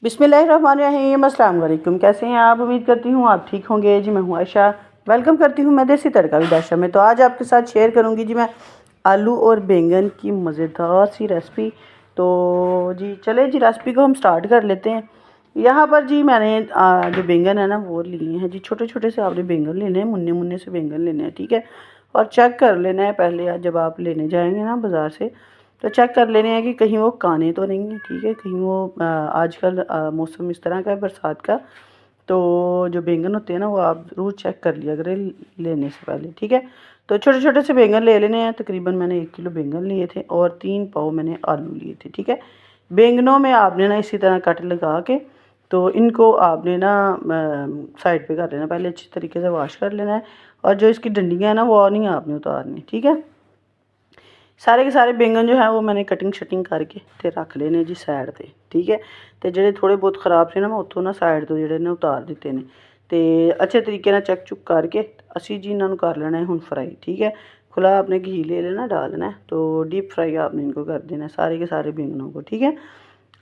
बिस्मिल्लाहिर्रहमानिर्रहीम, अस्सलाम वालेकुम। कैसे हैं आप? उम्मीद करती हूँ आप ठीक होंगे। जी मैं हूँ आयशा, वेलकम करती हूँ मैं देसी तड़का विदाशा में। तो आज आपके साथ शेयर करूँगी जी मैं आलू और बैंगन की मज़ेदार सी रेसिपी। तो जी चले जी रेसिपी को हम स्टार्ट कर लेते हैं। यहाँ पर जी मैंने जो बैंगन है ना वो लिए हैं जी, छोटे छोटे से आपने बैंगन लेने हैं, मुन्ने मुन्ने से बैंगन लेने हैं, ठीक है। और चेक कर लेना है पहले, जब आप लेने जाएंगे ना बाज़ार से, तो चेक कर लेने हैं कि कहीं वो काने तो नहीं है, ठीक है। कहीं वो आजकल मौसम इस तरह का है बरसात का, तो जो बैंगन होते हैं ना वो आप ज़रूर चेक कर लिया करें लेने से पहले, ठीक है। तो छोटे छोटे से बैंगन ले लेने हैं। तकरीबन मैंने 1 किलो बैंगन लिए थे और 3 पाव मैंने आलू लिए थे, ठीक है। बैंगनों में आपने ना इसी तरह कट लगा के, तो इनको आपने ना साइड पे कर लेना, पहले अच्छी तरीके से वॉश कर लेना है। और जो इसकी डंडियाँ हैं ना वो नहीं आपने उतारनी, ठीक है। सारे के सारे बैंगन जो है वो मैंने कटिंग शटिंग करके ते रख लेने जी साइड ते, ठीक है। तो ਜਿਹੜੇ थोड़े बहुत ख़राब से ना मैं ਉੱਥੋਂ ना साइड तो ਜਿਹੜੇ ने उतार ਦਿੱਤੇ ਨੇ। तो अच्छे तरीके ਨਾਲ चेक चुक करके ਅਸੀਂ जी इन्हों कर लेना है हुन फ्राई, ठीक है। खुला आपने घी ले लेना, डाल लेना है, तो डीप फ्राई आपने इनको कर देना है सारे के सारे बैंगनों को, ठीक है।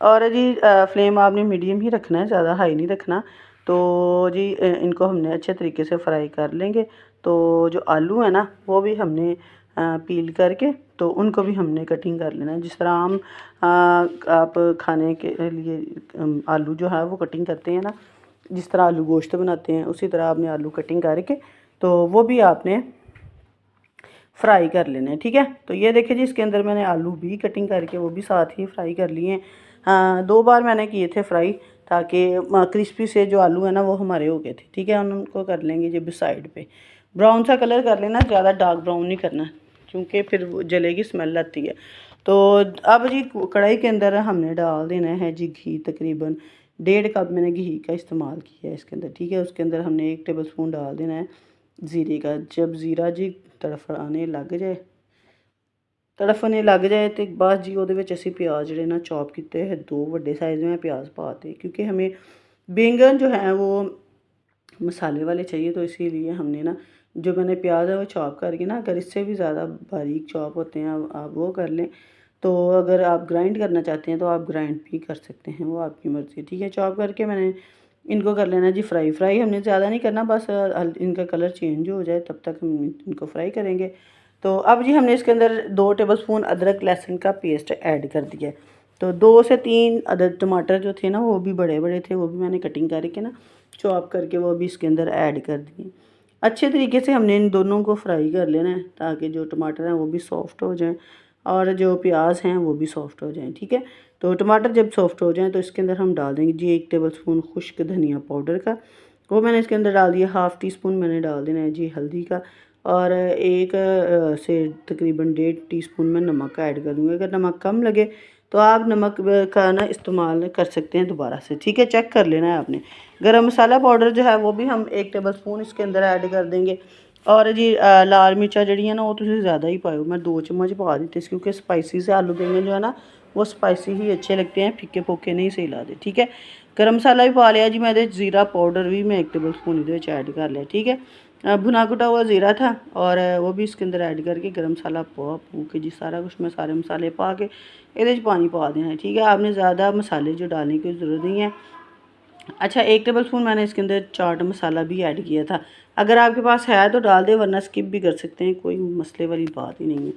और जी फ्लेम आपने मीडियम ही रखना है, ज़्यादा हाई नहीं रखना। तो जी इनको हमने अच्छे तरीके से फ्राई कर लेंगे। तो जो आलू है ना वो भी हमने पील करके तो उनको भी हमने कटिंग कर लेना है, जिस तरह हम आप खाने के लिए आलू जो है वो कटिंग करते हैं ना, जिस तरह आलू गोश्त बनाते हैं उसी तरह आपने आलू कटिंग करके तो वो भी आपने फ्राई कर लेना है, ठीक है। तो ये देखिए जी इसके अंदर मैंने आलू भी कटिंग करके वो भी साथ ही फ्राई कर लिए हैं। 2 बार मैंने किए थे फ्राई, ताकि क्रिस्पी से जो आलू है ना वो हमारे हो गए थे, ठीक है। उनको कर लेंगे जब साइड पे ब्राउन सा कलर कर लेना, ज़्यादा डार्क ब्राउन नहीं करना क्योंकि फिर वो जलेगी, स्मेल आती है। तो अब जी कढ़ाई के अंदर हमने डाल देना है जी घी, तकरीबन 1.5 कप मैंने घी का इस्तेमाल किया है इसके अंदर, ठीक है। उसके अंदर हमने 1 टेबल स्पून डाल देना है ज़ीरे का। जब ज़ीरा जी तड़फने लग जाए, तड़फने लग जाए तो बाद जी ਉਹਦੇ ਵਿੱਚ ਅਸੀਂ प्याज ਜਿਹੜੇ ना चॉप किए हैं 2 बड़े साइज़ में प्याज पाते, क्योंकि हमें बैंगन जो है वो मसाले वाले चाहिए। तो इसीलिए हमने ना जो मैंने प्याज है वो चॉप करके ना, अगर इससे भी ज़्यादा बारीक चॉप होते हैं आप वो कर लें। तो अगर आप ग्राइंड करना चाहते हैं तो आप ग्राइंड भी कर सकते हैं, वो आपकी मर्ज़ी, ठीक है। चॉप करके मैंने इनको कर लेना जी फ्राई। फ्राई हमने ज़्यादा नहीं करना, बस इनका कलर चेंज हो जाए तब तक हम इनको फ्राई करेंगे। तो अब जी हमने इसके अंदर 2 टेबल स्पून अदरक लहसुन का पेस्ट ऐड कर दिया है। तो 2 से 3 अदर टमाटर जो थे ना वो भी बड़े बड़े थे, वो भी मैंने कटिंग करके ना चॉप करके वो भी इसके अंदर ऐड कर दिए। अच्छे तरीके से हमने इन दोनों को फ्राई कर लेना है, ताकि जो टमाटर हैं वो भी सॉफ्ट हो जाएं और जो प्याज हैं वो भी सॉफ्ट हो जाएं, ठीक है। तो टमाटर जब सॉफ्ट हो जाएं तो इसके अंदर हम डाल देंगे जी 1 टेबल स्पून खुश्क धनिया पाउडर का, वो मैंने इसके अंदर डाल दिया। हाफ़ टी स्पून मैंने डाल देना है जी हल्दी का, और एक से तकरीबन 1.5 टीस्पून मैं नमक का ऐड कर दूँगी। अगर नमक कम लगे तो आप नमक का ना इस्तेमाल कर सकते हैं दोबारा से, ठीक है। चेक कर लेना है आपने। गरम मसाला पाउडर जो है वो भी हम 1 टेबल स्पून इसके अंदर ऐड कर देंगे। और जी लाल मिर्चा जड़ियाँ ना वो तुम ज़्यादा ही पाओ, मैं 2 चम्मच पा दी थी, क्योंकि स्पाइसी से आलू बैंगन जो है ना वो स्पाइसी ही अच्छे लगते हैं, फिक्के फोके नहीं सही लगते, ठीक है। गरम मसाला भी पा लिया जी मैं, ज़ीरा पाउडर भी मैं 1 टेबल स्पून ये ऐड कर लिया, ठीक है। भुना कुटा हुआ ज़ीरा था और वो भी इसके अंदर ऐड करके गरम मसाला पा पू के जी सारा कुछ मैं सारे मसाले पा के ये पानी पा देना है, ठीक है। आपने ज़्यादा मसाले जो डालने की ज़रूरत नहीं है। अच्छा 1 टेबल स्पून मैंने इसके अंदर चाट मसाला भी ऐड किया था, अगर आपके पास है तो डाल दें, वरना स्किप भी कर सकते हैं, कोई मसले वाली बात ही नहीं है,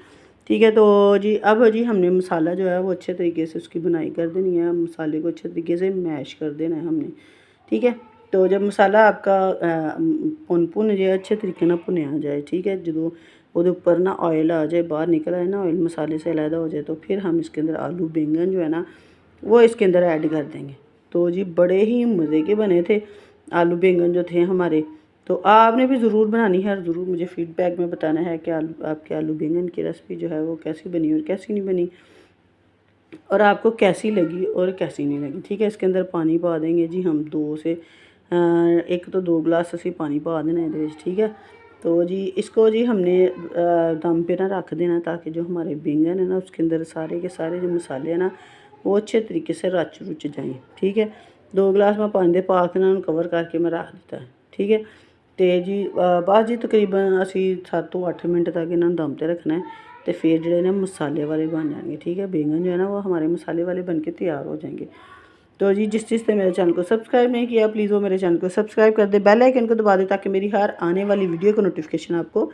ठीक है। तो जी अब जी हमने मसाला जो है वो अच्छे तरीके से उसकी बुनाई कर देनी है, मसाले को अच्छे तरीके से मैश कर देना है हमने, ठीक है। तो जब मसाला आपका भुन जाए, अच्छे तरीके ना भुनया जाए, ठीक है, जो वो ऊपर ना ऑयल आ जाए, बाहर निकल आए ना ऑयल, मसाले से अलहदा हो जाए, तो फिर हम इसके अंदर आलू बैंगन जो है ना वो इसके अंदर ऐड कर देंगे। तो जी बड़े ही मज़े के बने थे आलू बैंगन जो थे हमारे। तो आपने भी ज़रूर बनानी है और ज़रूर मुझे फ़ीडबैक में बताना है कि आपके आलू बैंगन की रेसिपी जो है वो कैसी बनी और कैसी नहीं बनी, और आपको कैसी लगी और कैसी नहीं लगी, ठीक है। इसके अंदर पानी पा देंगे जी हम 2 से 1 तो 2 गिलास असी पानी पा देना है, ठीक है। तो जी इसको जी हमने दम पे ना रख देना, ताकि जो हमारे बैंगन है ना उसके अंदर सारे के सारे जो मसाले हैं ना वो अच्छे तरीके से रच रुच जाएँ, ठीक है। 2 गिलास मैं पानी दे पा के ना कवर करके मैं रख दिता है, ठीक है। तो जी बाद जी तकरीबन असी 7 ਤੋਂ 8 मिनट तक इन्होंने दम ते रखना है, तो फिर जो ना मसाले वाले बन जाएंगे, ठीक है। बैंगन जो है ना वो हमारे मसाले वाले बन के तैयार हो जाएंगे। तो जी जिस चीज़ से मेरे चैनल को सब्सक्राइब नहीं किया प्लीज़ वो मेरे चैनल को सब्सक्राइब कर दे, बेल आइकन को दबा दे ताकि मेरी हर आने वाली वीडियो को नोटिफिकेशन आपको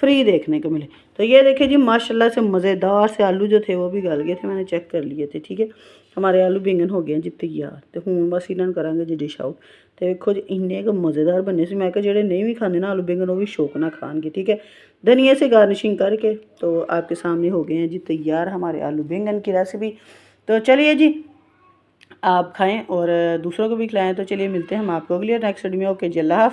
फ्री देखने को मिले। तो ये देखिए जी माशाल्लाह से मज़ेदार से आलू जो थे वो भी गल गए थे, मैंने चेक कर लिए थे। ठीक है, हमारे आलू बैंगन हो गए जितने यार, तो हूँ बस इन्हों करांगे जी डिश आउट। तो देखो जी इन्ने क मज़ेदार बने से, मैं कहा जेडे नहीं भी खाते ना आलू बैंगन वो भी शौक ना खाएंगे। ठीक है, धनिया से गार्निशिंग करके तो आपके सामने हो गए हैं जी तैयार हमारे आलू बैंगन की रेसिपी। तो चलिए जी आप खाएं और दूसरों को भी खिलाएं। तो चलिए मिलते हैं हम आपको अगली नेक्स्ट वीडियो में। ओके जी, अल्लाह हाफ़िज़।